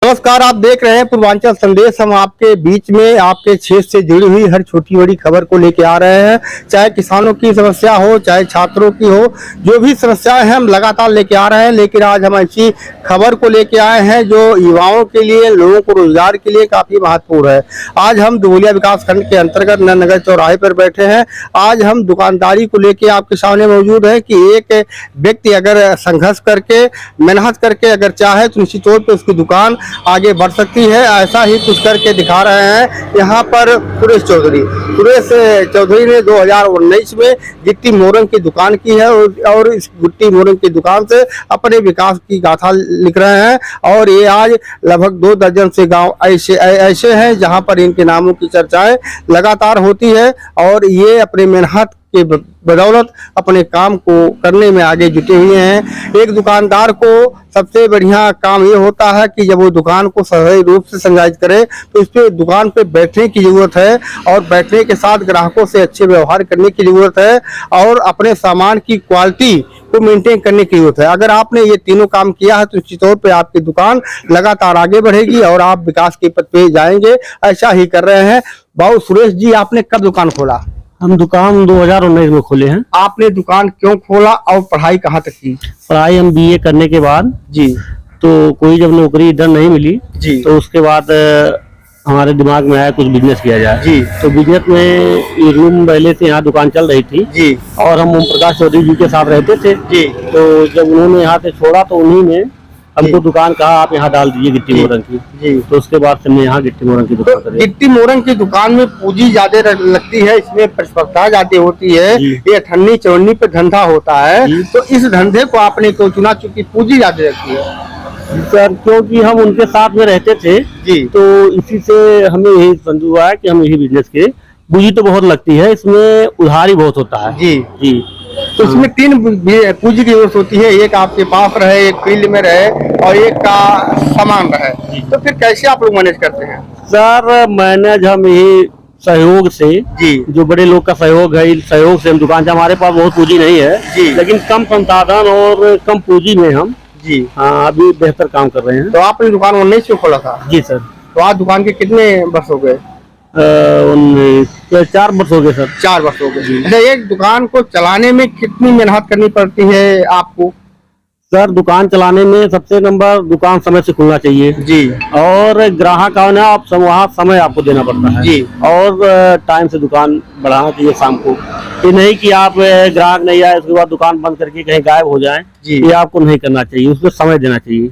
नमस्कार, आप देख रहे हैं पूर्वांचल संदेश। हम आपके बीच में आपके क्षेत्र से जुड़ी हुई हर छोटी बड़ी खबर को लेके आ रहे हैं। चाहे किसानों की समस्या हो, चाहे छात्रों की हो, जो भी समस्याएं हैं हम लगातार लेके आ रहे हैं। लेकिन आज हम ऐसी खबर को लेके आए हैं जो युवाओं के लिए, लोगों को रोजगार के लिए काफी महत्वपूर्ण है। आज हम दुबुलिया विकास खंड के अंतर्गत नगर चौराहे पर बैठे हैं। आज हम दुकानदारी को लेके आपके सामने मौजूद है कि एक व्यक्ति अगर संघर्ष करके, मेहनत करके अगर चाहे तो निश्चित तौर पर उसकी दुकान आगे बढ़ सकती है। ऐसा ही कुछ करके दिखा रहे हैं यहाँ पर सुरेश चौधरी ने 2019 में गिट्टी मोरंग की दुकान की है और इस गिट्टी मोरंग की दुकान से अपने विकास की गाथा लिख रहे हैं। और ये आज लगभग 2 दर्जन से गांव ऐसे हैं जहां पर इनके नामों की चर्चाएं लगातार होती है और ये अपने मेहनत के बदौलत अपने काम को करने में आगे जुटे हुए हैं। एक दुकानदार को सबसे बढ़िया काम ये होता है कि जब वो दुकान को सही रूप से संचालित करे तो इस पे दुकान पे बैठने की जरूरत है और बैठने के साथ ग्राहकों से अच्छे व्यवहार करने की जरूरत है और अपने सामान की क्वालिटी को मेंटेन करने की जरूरत है। अगर आपने ये तीनों काम किया है तो निश्चित तौर पे आपकी दुकान लगातार आगे बढ़ेगी और आप विकास के पथ पे जाएंगे। ऐसा ही कर रहे हैं। बाबू सुरेश जी, आपने कब दुकान खोला? हम दुकान 2019 में खोले हैं। आपने दुकान क्यों खोला और पढ़ाई कहाँ तक की? पढ़ाई हम बीए करने के बाद जी, तो कोई जब नौकरी इधर नहीं मिली जी, तो उसके बाद हमारे दिमाग में आया कुछ बिजनेस किया जाए। जी, तो बिजनेस में ये रूम पहले से यहाँ दुकान चल रही थी जी, और हम ओम प्रकाश चौधरी जी के साथ रहते थे। जी, तो जब उन्होंने यहाँ से छोड़ा तो उन्हीं ने हमको दुकान कहा आप यहाँ डाल दीजिए गिट्टी मोरंग की। जी, तो उसके बाद से मैं यहाँ गिट्टी मोरंग की दुकान तो गिट्टी मोरंग की दुकान में पूंजी ज्यादा लगती है, इसमें प्रतिस्पर्धा ज्यादा होती है, ये अठन्नी चवन्नी पे धंधा होता है। तो इस धंधे को आपने क्यों चुना? चूंकि पूंजी ज्यादा लगती है सर, क्योंकि हम उनके साथ में रहते थे जी, तो इसी से हमें यही समझ हुआ है कि हम यही बिजनेस के। पूंजी तो बहुत लगती है, इसमें उधारी बहुत होता है जी, जी। तो इसमें 3 पूंजी की जरूरत होती है, एक आपके पास रहे, एक फील्ड में रहे और एक का सामान रहे। तो फिर कैसे आप लोग मैनेज करते हैं? सर, मैनेज हम यही सहयोग से जी, जो बड़े लोग का सहयोग है, इस सहयोग से हम दुकान से, हमारे पास बहुत पूंजी नहीं है जी, लेकिन कम संसाधन और कम पूंजी में हम जी हाँ अभी बेहतर काम कर रहे हैं। तो आपने दुकान 19 में खोला था? जी सर। तो आज दुकान के कितने वर्ष हो गए? 4 वर्ष हो गए सर। 4 वर्ष हो गए। अच्छा, एक दुकान को चलाने में कितनी मेहनत करनी पड़ती है आपको? सर, दुकान चलाने में सबसे नंबर दुकान समय से खुलना चाहिए जी, और ग्राहक आना आप वहाँ समय आपको देना पड़ता है जी, और टाइम से दुकान बढ़ाना चाहिए शाम को। ये नहीं कि आप ग्राहक नहीं आए उसके बाद दुकान बंद करके कहीं गायब हो जाए, ये आपको नहीं करना चाहिए, उसको समय देना चाहिए।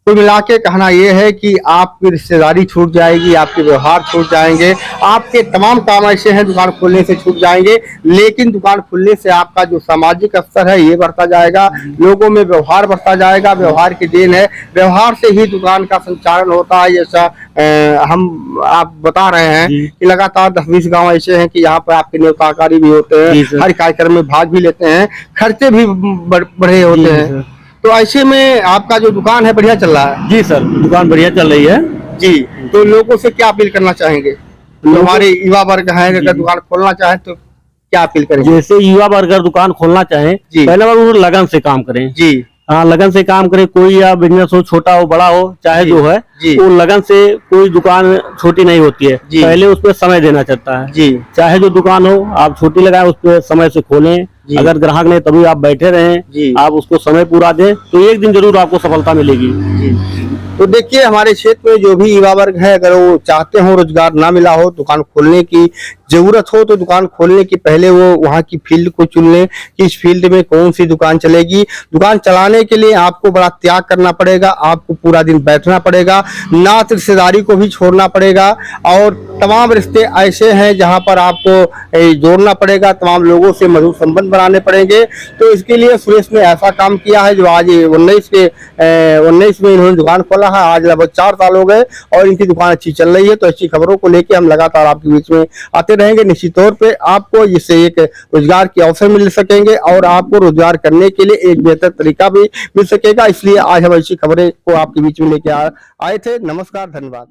कुल मिला के कहना यह है कि आपकी रिश्तेदारी छूट जाएगी, आपके व्यवहार छूट जाएंगे, आपके तमाम काम ऐसे हैं दुकान खोलने से छूट जाएंगे। लेकिन दुकान खुलने से आपका जो सामाजिक स्तर है ये बढ़ता जाएगा, लोगों में व्यवहार बढ़ता जाएगा। व्यवहार की देन है, व्यवहार से ही दुकान का संचालन होता है। जैसा आप बता रहे हैं कि लगातार 10-20 गाँव ऐसे हैं कि यहाँ पर आपके न्योताकारी भी होते हैं, हर कार्यक्रम में भाग भी लेते हैं, खर्चे भी बढ़े होते हैं। तो ऐसे में आपका जो दुकान है बढ़िया चल रहा है? जी सर, दुकान बढ़िया चल रही है जी। तो लोगों से क्या अपील करना चाहेंगे? हमारे युवा वर्ग है, अगर दुकान खोलना चाहे तो क्या अपील करेंगे? जैसे युवा वर्ग अगर दुकान खोलना चाहे, पहले बार वो लगन से काम करें जी। हाँ, लगन से काम करे। कोई या बिजनेस हो, छोटा हो बड़ा हो, चाहे जो है वो लगन से, कोई दुकान छोटी नहीं होती है, पहले उसपे समय देना चाहता है जी। चाहे जो दुकान हो आप छोटी लगाए, उस पर समय से खोलें। अगर ग्राहक नहीं तभी आप बैठे रहें, आप उसको समय पूरा दें तो एक दिन जरूर आपको सफलता मिलेगी जी। तो देखिए, हमारे क्षेत्र में जो भी युवा वर्ग है, अगर वो चाहते हो, रोजगार ना मिला हो, दुकान खोलने की जरूरत हो, तो दुकान खोलने की पहले वो वहाँ की फील्ड को चुन लें कि इस फील्ड में कौन सी दुकान चलेगी। दुकान चलाने के लिए आपको बड़ा त्याग करना पड़ेगा, आपको पूरा दिन बैठना पड़ेगा, नात रिश्तेदारी को भी छोड़ना पड़ेगा और तमाम रिश्ते ऐसे हैं जहाँ पर आपको जोड़ना पड़ेगा, तमाम लोगों से मधुर संबंध बनाने पड़ेंगे। तो इसके लिए सुरेश ने ऐसा काम किया है जो आज 19 में इन्होंने दुकान खोला है। आज लगभग 4 साल हो गए और इनकी दुकान अच्छी चल रही है। तो अच्छी खबरों को लेकर हम लगातार आपके बीच में आते रहेंगे। निश्चित तौर पे आपको इससे एक रोजगार के अवसर मिल सकेंगे और आपको रोजगार करने के लिए एक बेहतर तरीका भी मिल सकेगा। इसलिए आज हम ऐसी खबरें को आपके बीच में लेके आए थे। नमस्कार, धन्यवाद।